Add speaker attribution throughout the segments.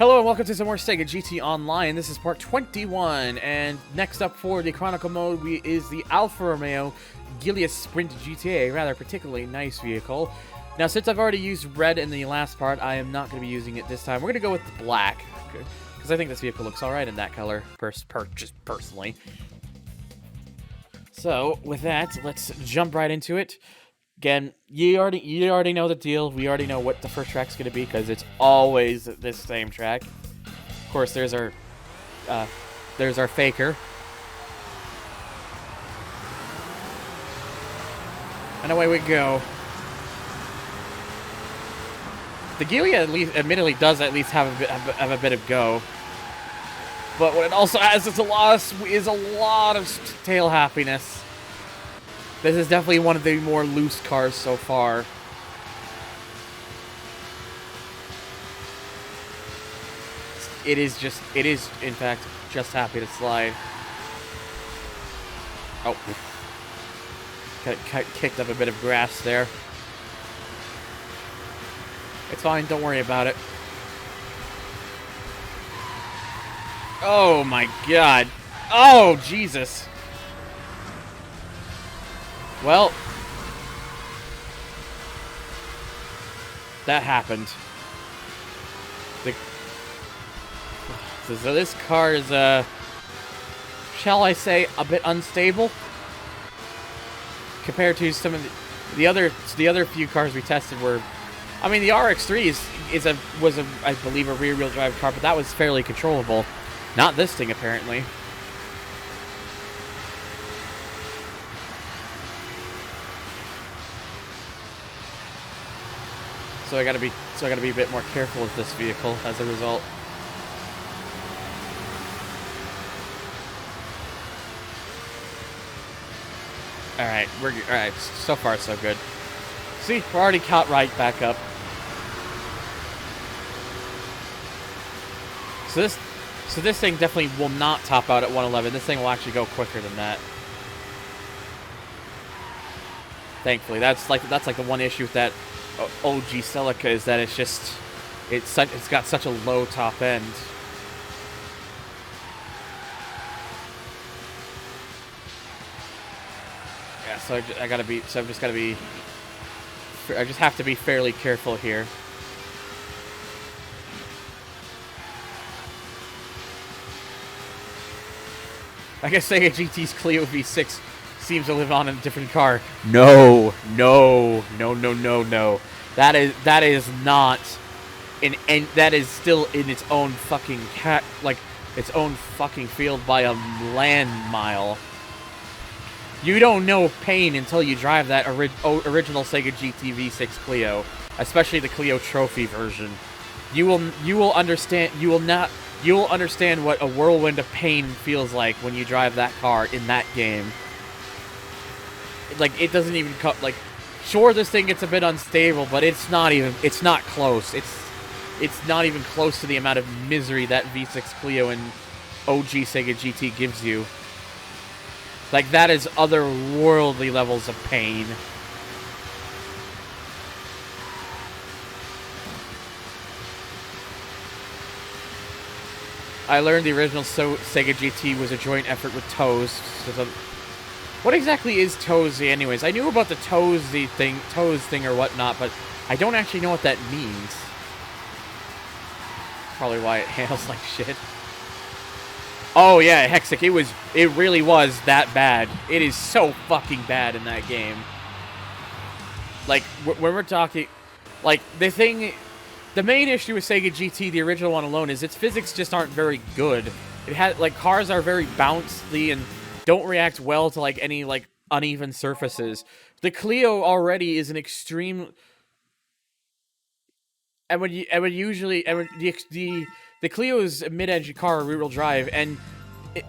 Speaker 1: Hello and welcome to some more Sega GT Online. This is part 21, and next up for the Chronicle mode is the Alfa Romeo Giulia Sprint GTA, rather particularly nice vehicle. Now, since I've already used red in the last part, I am not going to be using it this time. We're going to go with the black, because I think this vehicle looks alright in that color, just personally. So, with that, let's jump right into it. Again, you already know the deal. We already know what the first track's going to be because it's always this same track. Of course, there's our faker. And away we go. The Giulia, at least, admittedly, does at least have a bit of go. But what it also has is a lot of tail happiness. This is definitely one of the more loose cars so far. It is, in fact, just happy to slide. Oh. Kicked up a bit of grass there. It's fine, don't worry about it. Oh my god. Oh, Jesus. Well, that happened. So this car is, shall I say, a bit unstable compared to some of the other few cars we tested. Were, I mean, the RX-3 was I believe a rear-wheel drive car, but that was fairly controllable. Not this thing, apparently. So I gotta be a bit more careful with this vehicle as a result. Alright, alright, so far so good. See, we're already caught right back up. So this thing definitely will not top out at 111. This thing will actually go quicker than that. Thankfully, that's like the one issue with that OG Celica is that it's got such a low top end. Yeah, so I just have to be fairly careful here. I guess Sega GT's Clio V6 seems to live on in a different car. No. That is not that is still in its own fucking its own fucking field by a land mile. You don't know pain until you drive that original Sega GT V6 Clio, especially the Clio Trophy version. You will understand what a whirlwind of pain feels like when you drive that car in that game. Like, it doesn't even sure, this thing gets a bit unstable, but it's not close. It's not even close to the amount of misery that V6 Clio and OG Sega GT gives you. Like, that is otherworldly levels of pain. I learned the original Sega GT was a joint effort with Toes. What exactly is Toes anyways? I knew about the Toes thing or whatnot, but I don't actually know what that means. Probably why it handles like shit. Oh yeah, Hexic, it really was that bad. It is so fucking bad in that game. Like, when we're talking, like, the main issue with Sega GT, the original one alone, is its physics just aren't very good. It has, like, cars are very bouncy and don't react well to, like, any, like, uneven surfaces. The Clio already is an extreme... The Clio is a mid-engine car, rear-wheel drive, and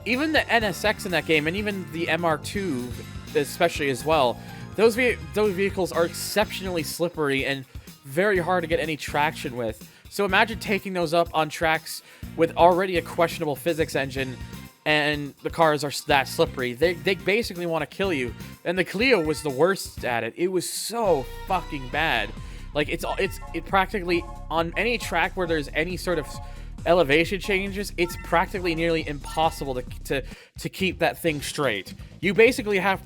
Speaker 1: even the NSX in that game, and even the MR2 especially as well, those vehicles are exceptionally slippery and very hard to get any traction with. So imagine taking those up on tracks with already a questionable physics engine, and the cars are that slippery. They basically want to kill you. And the Clio was the worst at it. It was so fucking bad. Like, it practically, on any track where there's any sort of elevation changes, it's practically nearly impossible to keep that thing straight. You basically have,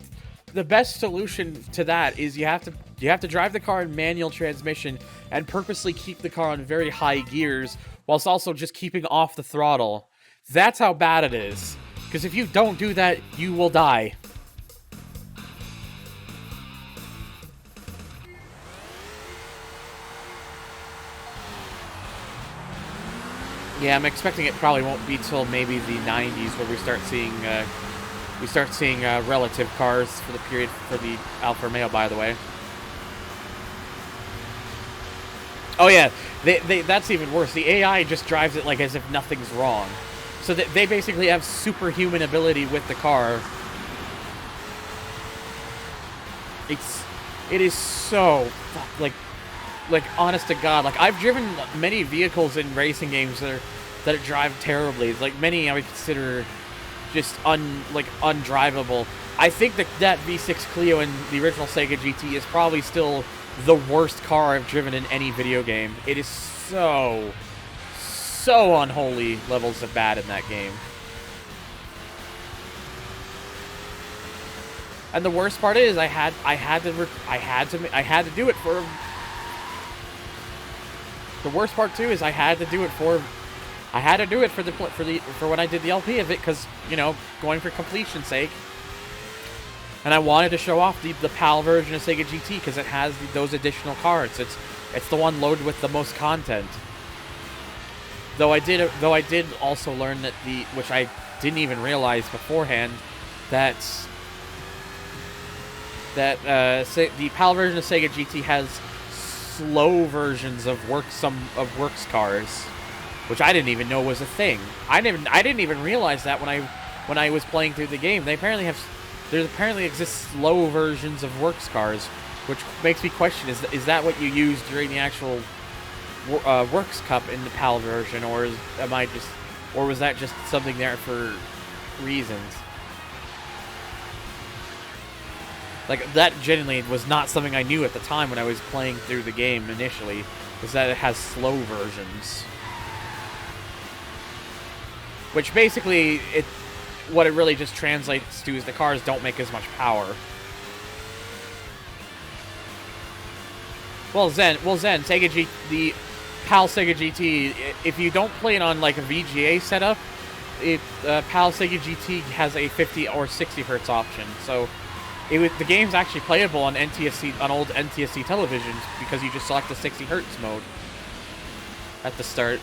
Speaker 1: the best solution to that is you have to drive the car in manual transmission and purposely keep the car on very high gears whilst also just keeping off the throttle. That's how bad it is. Because if you don't do that, you will die. Yeah, I'm expecting it probably won't be till maybe the 90s where we start seeing relative cars for the period for the Alfa Romeo, by the way. Oh yeah, that's even worse. The AI just drives it like as if nothing's wrong. So they basically have superhuman ability with the car. It is so like honest to God, like I've driven many vehicles in racing games that drive terribly. Like many I would consider just undrivable. I think that V6 Clio in the original Sega GT is probably still the worst car I've driven in any video game. It is so unholy levels of bad in that game. And the worst part is I had to do it for. The worst part too is I had to do it for when I did the LP of it, because, you know, going for completion's sake. And I wanted to show off the PAL version of Sega GT because it has those additional cards. It's the one loaded with the most content. Though I did also learn that which I didn't even realize beforehand, that the PAL version of Sega GT has slow versions of works cars, which I didn't even know was a thing. I didn't even realize that when I was playing through the game. There apparently exist slow versions of works cars, which makes me question: is that what you use during the actual Works Cup in the PAL version, or was that just something there for reasons? Like, that genuinely was not something I knew at the time when I was playing through the game initially, is that it has slow versions. Which basically, what it really just translates to is the cars don't make as much power. Well, Zen, the PAL Sega GT, if you don't play it on like a VGA setup, PAL Sega GT has a 50 or 60 hertz option. So the game's actually playable on old NTSC televisions because you just select the 60 hertz mode at the start.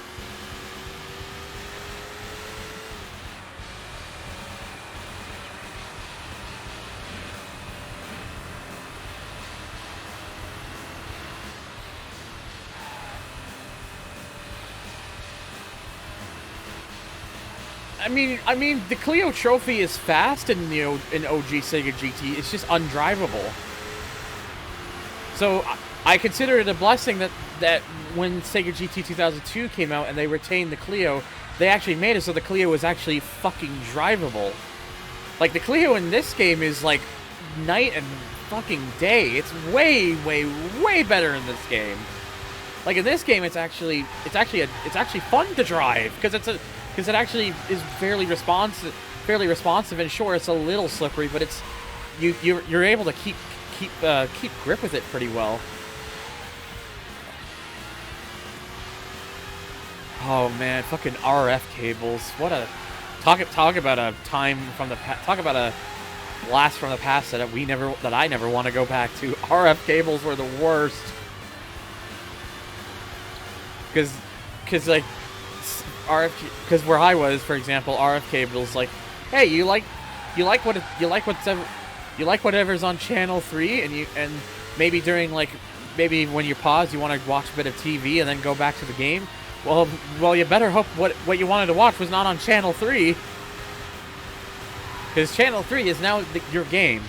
Speaker 1: I mean, the Clio Trophy is fast in OG Sega GT. It's just undrivable. So I consider it a blessing that when Sega GT 2002 came out and they retained the Clio, they actually made it so the Clio was actually fucking drivable. Like, the Clio in this game is like night and fucking day. It's way, way, way better in this game. Like, in this game, it's actually fun to drive because it actually is fairly responsive, and sure, it's a little slippery, but you're able to keep grip with it pretty well. Oh man, fucking RF cables! What a talk about a time from the past. Talk about a blast from the past that I never want to go back to. RF cables were the worst. Because like. Because where I was, for example, RF cables, like, hey, you like whatever's on channel 3, and maybe maybe when you pause, you want to watch a bit of TV and then go back to the game. Well, you better hope what you wanted to watch was not on channel 3, because channel 3 is now your game.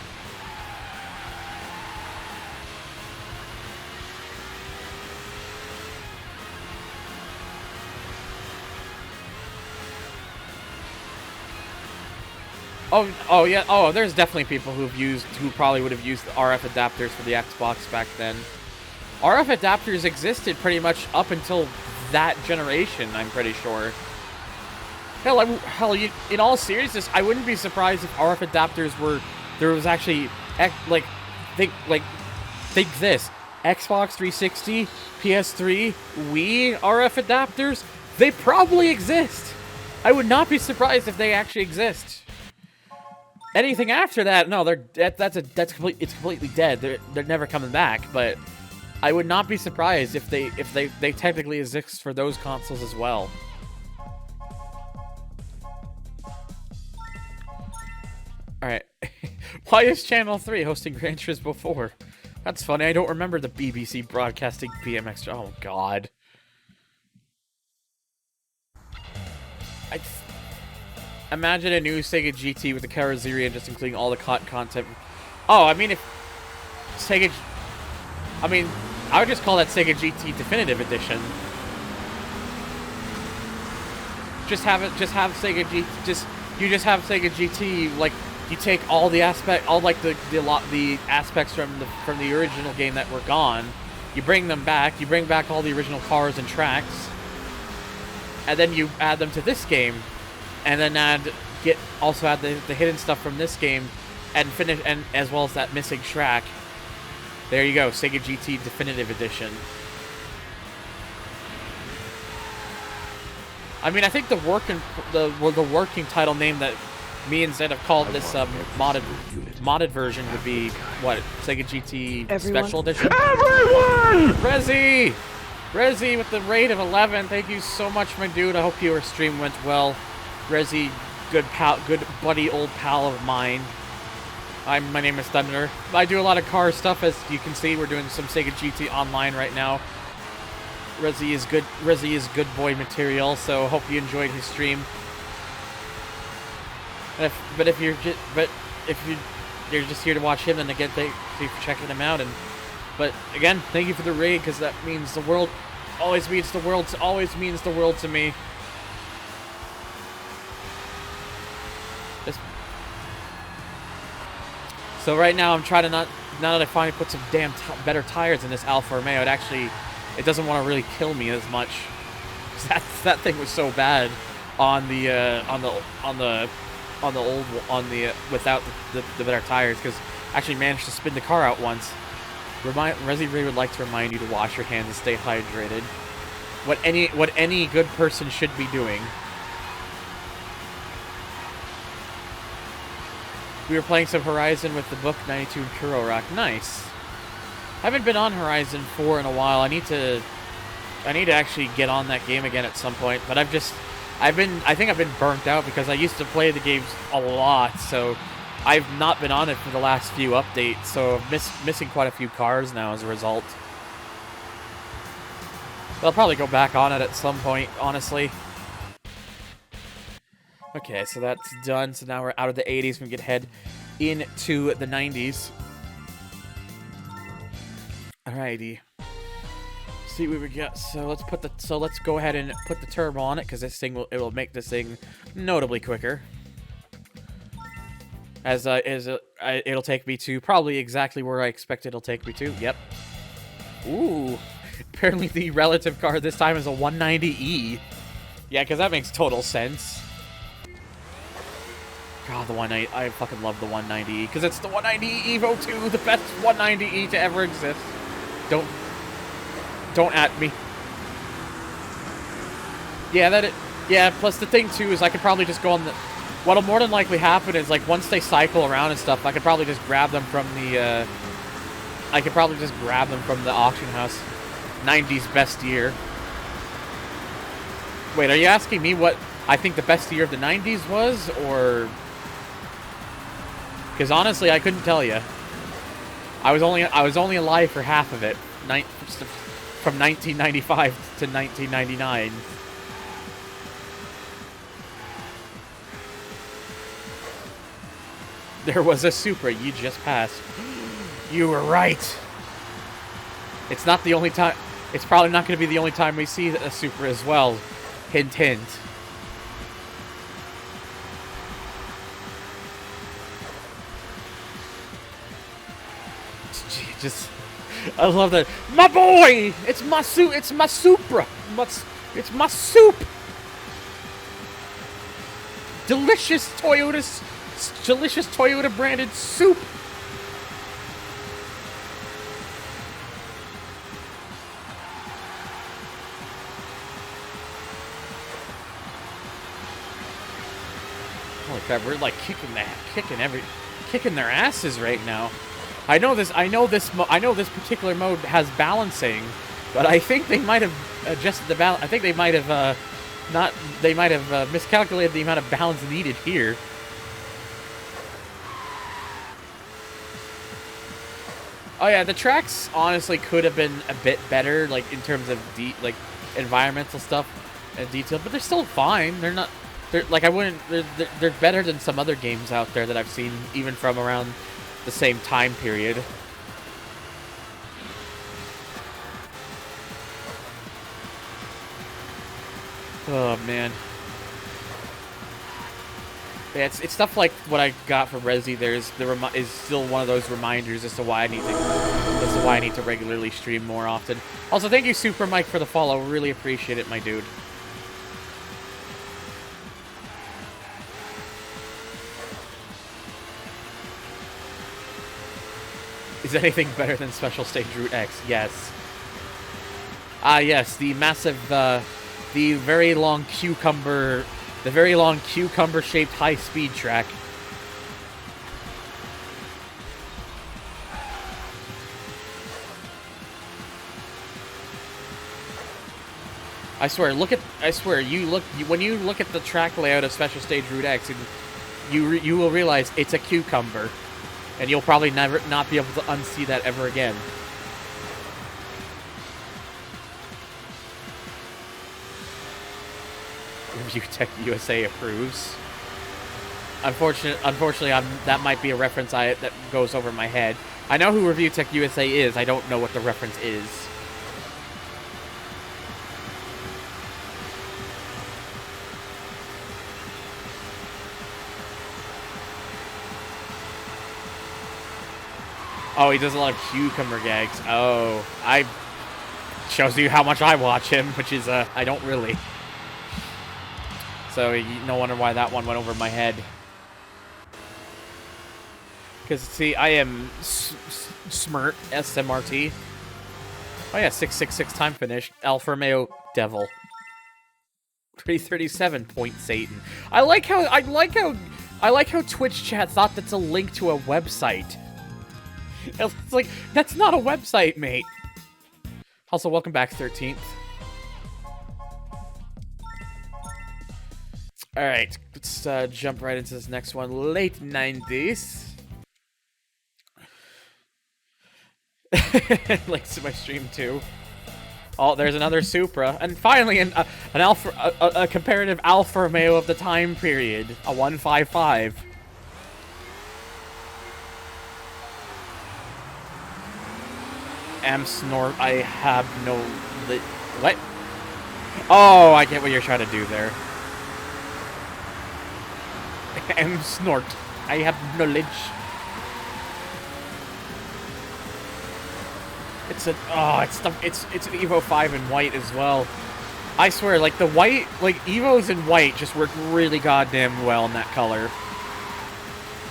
Speaker 1: Oh yeah. Oh, there's definitely people who probably would have used the RF adapters for the Xbox back then. RF adapters existed pretty much up until that generation, I'm pretty sure. Hell, in all seriousness, I wouldn't be surprised if RF adapters were... There was actually... Think this. Xbox 360, PS3, Wii RF adapters, they probably exist. I would not be surprised if they actually exist. Anything after that, no, it's completely dead. They're never coming back, but I would not be surprised if they technically exist for those consoles as well. Alright. Why is Channel 3 hosting Gran Turismo 4? That's funny. I don't remember the BBC broadcasting BMX. Oh, God. Imagine a new Sega GT with the Karaziri and just including all the content. Oh, I mean, if Sega... I mean, I would just call that Sega GT Definitive Edition. Just have Sega GT... You just have Sega GT, like... You take all the aspects from the original game that were gone, you bring them back, you bring back all the original cars and tracks, and then you add them to this game, and then add the hidden stuff from this game, and finish, and as well as that missing track. There you go, Sega GT Definitive Edition. I mean, I think the working title name that me and Zed have called this modded version would be, what, Sega GT Special Edition? Everyone! Rezi with the raid of 11. Thank you so much, my dude. I hope your stream went well. Rezi, good buddy, old pal of mine. My name is Thunder. I do a lot of car stuff, as you can see. We're doing some Sega GT Online right now. Rezi is good boy material, so hope you enjoyed his stream. But if you're just here to watch him, then again, thank you for checking him out. But again, thank you for the raid, because that means the world always means the world to me. So right now, I'm trying to now that I finally put some damn better tires in this Alfa Romeo, it doesn't want to really kill me as much. That thing was so bad without the better tires, because I actually managed to spin the car out once. Resi Ray would like to remind you to wash your hands and stay hydrated. What any good person should be doing. We were playing some Horizon with the Book 92 and Kuro Rock. Nice. I haven't been on Horizon 4 in a while. I need to actually get on that game again at some point, but I think I've been burnt out because I used to play the games a lot, so I've not been on it for the last few updates, so I'm missing quite a few cars now as a result. But I'll probably go back on it at some point, honestly. Okay, so that's done. So now we're out of the 80s. We can head into the 90s. Alrighty. See what we got. So let's go ahead and put the turbo on it, because it'll make this thing notably quicker. It'll take me to probably exactly where I expect it'll take me to. Yep. Ooh. Apparently the relative car this time is a 190E. Yeah, because that makes total sense. God, the 190, I fucking love the 190E, because it's the 190E Evo 2, the best 190E to ever exist. Don't at me. Yeah, plus the thing too is I could probably just go on the... What'll more than likely happen is, like, once they cycle around and stuff, I could probably just grab them from the, auction house. 90s best year. Wait, are you asking me what I think the best year of the 90s was, or... Because honestly, I couldn't tell you. I was only alive for half of it, from 1995 to 1999. There was a Supra you just passed. You were right. It's not the only time. It's probably not going to be the only time we see a Supra as well. Hint, hint. I love that. My boy! It's my Supra! It's my soup! Delicious Toyota branded soup! Holy crap, we're like kicking their asses right now. I know this particular mode has balancing, but I think they might have adjusted the balance. I think they might have miscalculated the amount of balance needed here. Oh yeah, the tracks honestly could have been a bit better, like in terms of environmental stuff and detail, but they're still fine. They're not. They're like they're better than some other games out there that I've seen, even from around the same time period. Oh man. Yeah, it's stuff like what I got from Resi. Is still one of those reminders as to why I need to regularly stream more often. Also, thank you, Super Mike, for the follow. Really appreciate it, my dude. Is anything better than Special Stage Route X? Yes. Ah, yes, the massive, the very long cucumber-shaped high-speed track. I swear, when you look at the track layout of Special Stage Route X, and you will realize it's a cucumber. And you'll probably not be able to unsee that ever again. Review Tech USA approves. Unfortunately, that might be a reference that goes over my head. I know who Review Tech USA is. I don't know what the reference is. Oh, he does a lot of cucumber gags. Oh, shows you how much I watch him, which is, I don't really. So, no wonder why that one went over my head. Because, see, I am Smirt, SMRT. Oh yeah, 666 time finish. Alfa Romeo Devil. 337 point Satan. I like how Twitch chat thought that's a link to a website. It's like, that's not a website, mate. Also, welcome back, 13th. Alright, let's jump right into this next one. Late 90s. Links to my stream, too. Oh, there's another Supra. And finally, a comparative Alfa Romeo of the time period. A 155. Snort. I have no... What? Oh, I get what you're trying to do there. Snort. I have knowledge. It's an Evo 5 in white as well. I swear, like the white, like Evos in white just work really goddamn well in that color.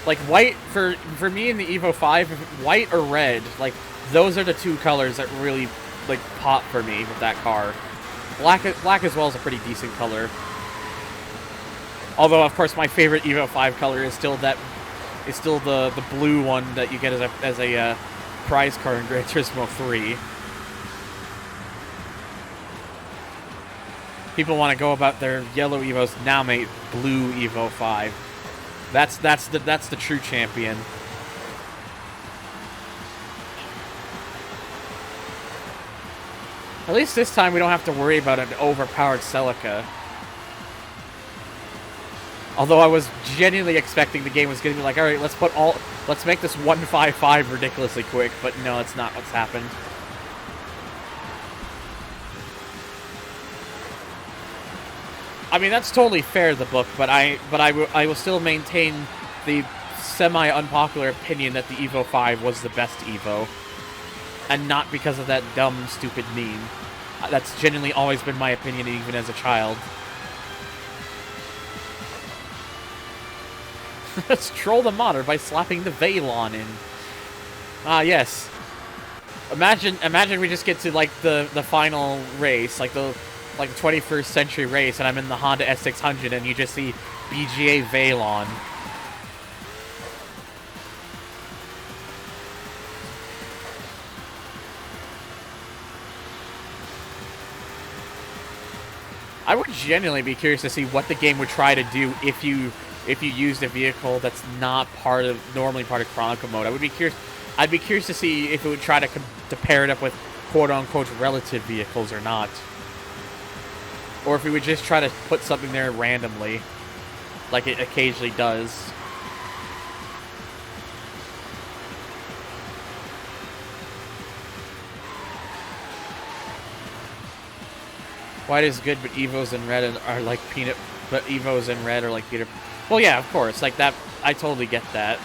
Speaker 1: Like white for me in the Evo 5, white or red, like those are the two colors that really like pop for me with that car. Black as well is a pretty decent color. Although of course my favorite Evo 5 color is still the blue one that you get as a prize car in Gran Turismo 3. People want to go about their yellow Evos, now mate, blue Evo 5. That's the true champion. At least this time we don't have to worry about an overpowered Celica. Although I was genuinely expecting the game was going to be like, alright, let's make this 155 ridiculously quick, but no, that's not what's happened. I mean, that's totally fair, the book, but I will still maintain the semi-unpopular opinion that the Evo 5 was the best Evo. and not because of that dumb, stupid meme. That's genuinely always been my opinion, even as a child. Let's troll the modder by slapping the Veilon in. Ah, yes. Imagine we just get to like the final race, like the 21st century race, and I'm in the Honda S600, and you just see BGA Veilon. I would genuinely be curious to see what the game would try to do if you used a vehicle that's not normally part of Chronicle mode. I'd be curious to see if it would try to pair it up with quote-unquote relative vehicles or not. Or if it would just try to put something there randomly, like it occasionally does. White is good, but Evos in red are like peanut. But Evos in red are like peanut. Well, yeah, of course, like that. I totally get that.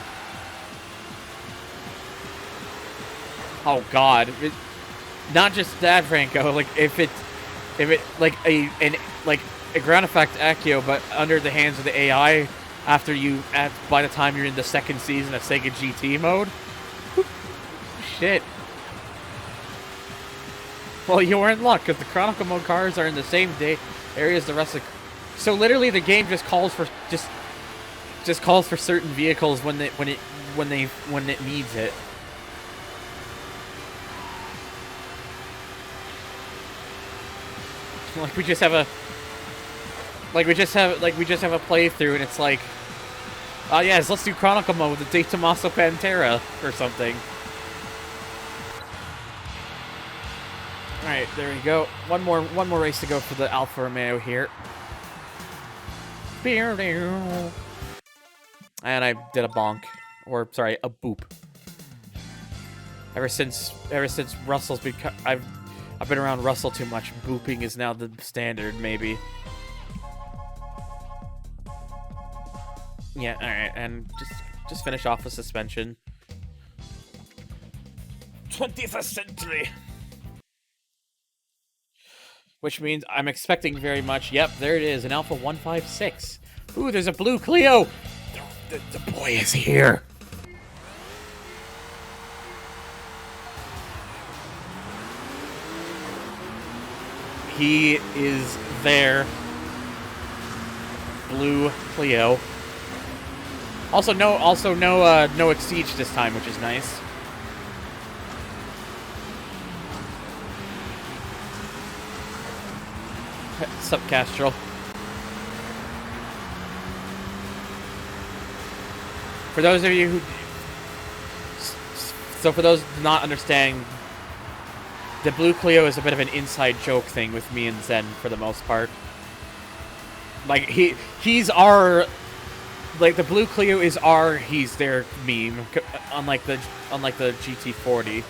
Speaker 1: Oh God, not just that, Franco. Like if it like a ground effect Accio, but under the hands of the AI by the time you're in the second season of Sega GT mode. Shit. Well, you were in luck because the Chronicle mode cars are in the same area as the rest of. So literally, the game just calls for just calls for certain vehicles when it needs it. Like we just have a playthrough, and it's like, oh yes, let's do Chronicle mode with the De Tomaso Pantera or something. All right, there we go. One more race to go for the Alfa Romeo here. And I did a bonk, or sorry, a boop. Ever since Russell's become, I've been around Russell too much. Booping is now the standard, maybe. Yeah, all right, and just finish off with suspension. 20th century. Which means I'm expecting very much. Yep, there it is, an Alpha 156. Ooh, there's a blue Clio. The boy is here. He is there. Blue Clio. Also no Exceed this time, which is nice. Sup, Castro? For those of you who... So for those not understanding, the Blue Clio is a bit of an inside joke thing with me and Zen for the most part. Like, he's our... Like, the Blue Clio is our he's their meme, unlike the GT40.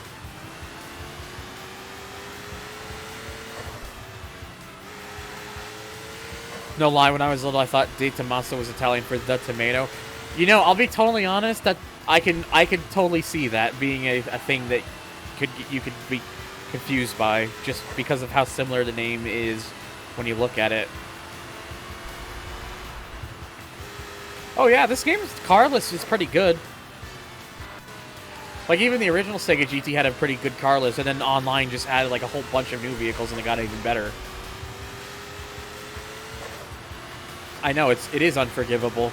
Speaker 1: No lie, when I was little, I thought De Tomaso was Italian for the tomato. You know, I'll be totally honest, that I can totally see that being a thing that you could be confused by, just because of how similar the name is when you look at it. Oh yeah, this game's car list is pretty good. Like, even the original Sega GT had a pretty good car list, and then online just added like a whole bunch of new vehicles, and it got even better. I know, it is unforgivable.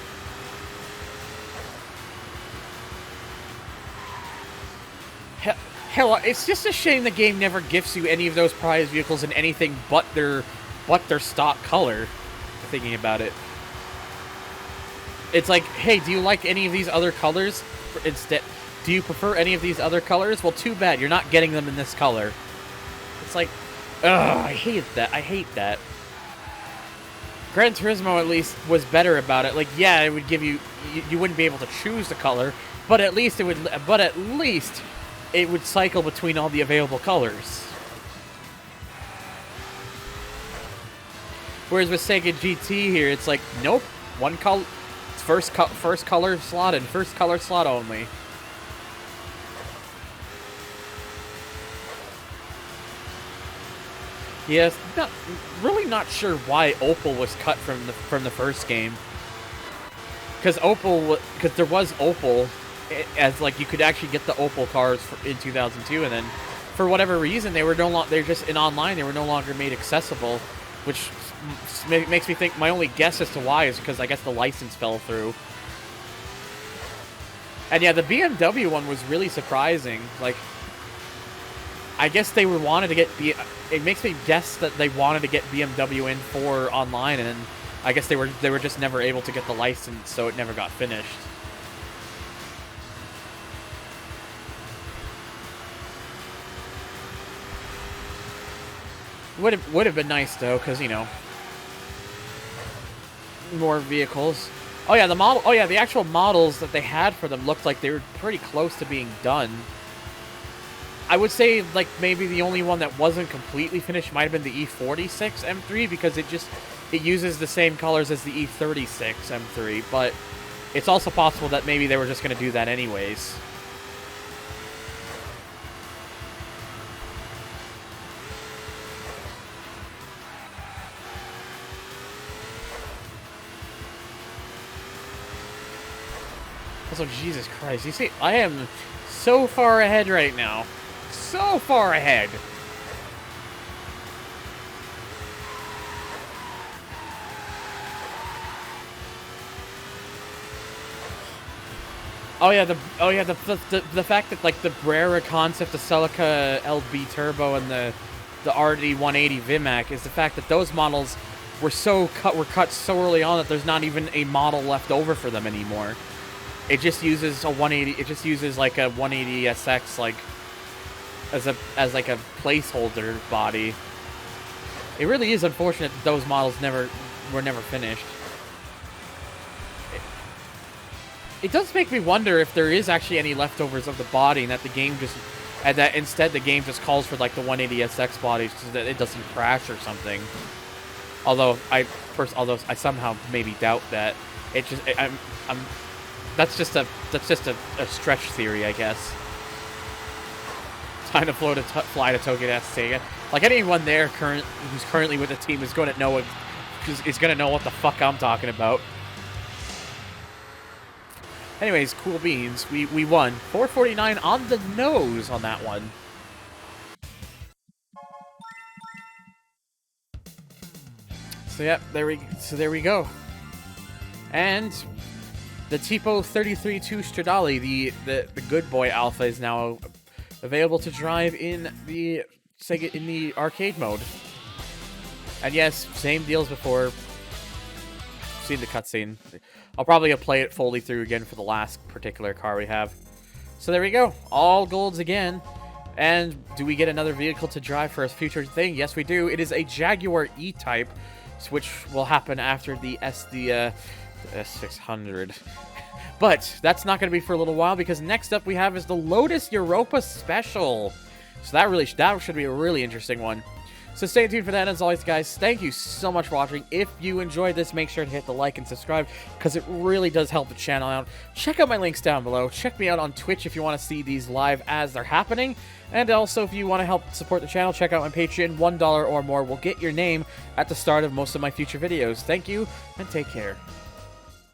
Speaker 1: Hell, it's just a shame the game never gifts you any of those prize vehicles in anything but their stock color. Thinking about it. It's like, hey, do you like any of these other colors? Instead, do you prefer any of these other colors? Well, too bad, you're not getting them in this color. It's like, ugh, I hate that. I hate that. Gran Turismo at least was better about it. Like, yeah, it would give you wouldn't be able to choose the color, but at least it would cycle between all the available colors. Whereas with Sega GT here, it's like, nope, one color, first color slot and first color slot only. Yes, really not sure why Opal was cut from the first game. Because there was Opal, as like you could actually get the Opal cars in 2002, and then for whatever reason they're just in online. They were no longer made accessible, which makes me think. My only guess as to why is because I guess the license fell through. And yeah, the BMW one was really surprising. Like, I guess they wanted to get it makes me guess that they wanted to get BMW in for online, and then I guess they were just never able to get the license, so it never got finished. Would have been nice though, because you know, more vehicles. Oh yeah, the actual models that they had for them looked like they were pretty close to being done. I would say, like, maybe the only one that wasn't completely finished might have been the E46 M3, because it uses the same colors as the E36 M3, but it's also possible that maybe they were just going to do that anyways. Also, Jesus Christ, you see, I am so far ahead right now. So far ahead. The fact that like the Brera concept, the Celica LB Turbo, and the RD180 Vimac is the fact that those models were cut so early on that there's not even a model left over for them anymore. It just uses a 180. It just uses like a 180 SX like as like a placeholder body. It really is unfortunate that those models were never finished. It does make me wonder if there is actually any leftovers of the body, and that instead the game just calls for like the 180 SX bodies so that it doesn't crash or something. Although I somehow maybe doubt that. That's just a stretch theory, I guess. Time to fly to Tokyo to Sega. Like anyone there who's currently with the team is going to know what the fuck I'm talking about. Anyways, cool beans. We won 449 on the nose on that one. So yeah, there we go. And the Tipo 33-2 Stradale, the good boy Alpha, is now available to drive in the Sega in the arcade mode. And yes, same deal as before. Seen the cutscene. I'll probably play it fully through again for the last particular car we have. So there we go. All golds again. And do we get another vehicle to drive for a future thing? Yes, we do. It is a Jaguar E-Type, which will happen after the S600. But that's not going to be for a little while, because next up we have is the Lotus Europa Special. So that should be a really interesting one. So stay tuned for that. As always, guys, thank you so much for watching. If you enjoyed this, make sure to hit the like and subscribe, because it really does help the channel out. Check out my links down below. Check me out on Twitch if you want to see these live as they're happening. And also, if you want to help support the channel, check out my Patreon. $1 or more will get your name at the start of most of my future videos. Thank you, and take care.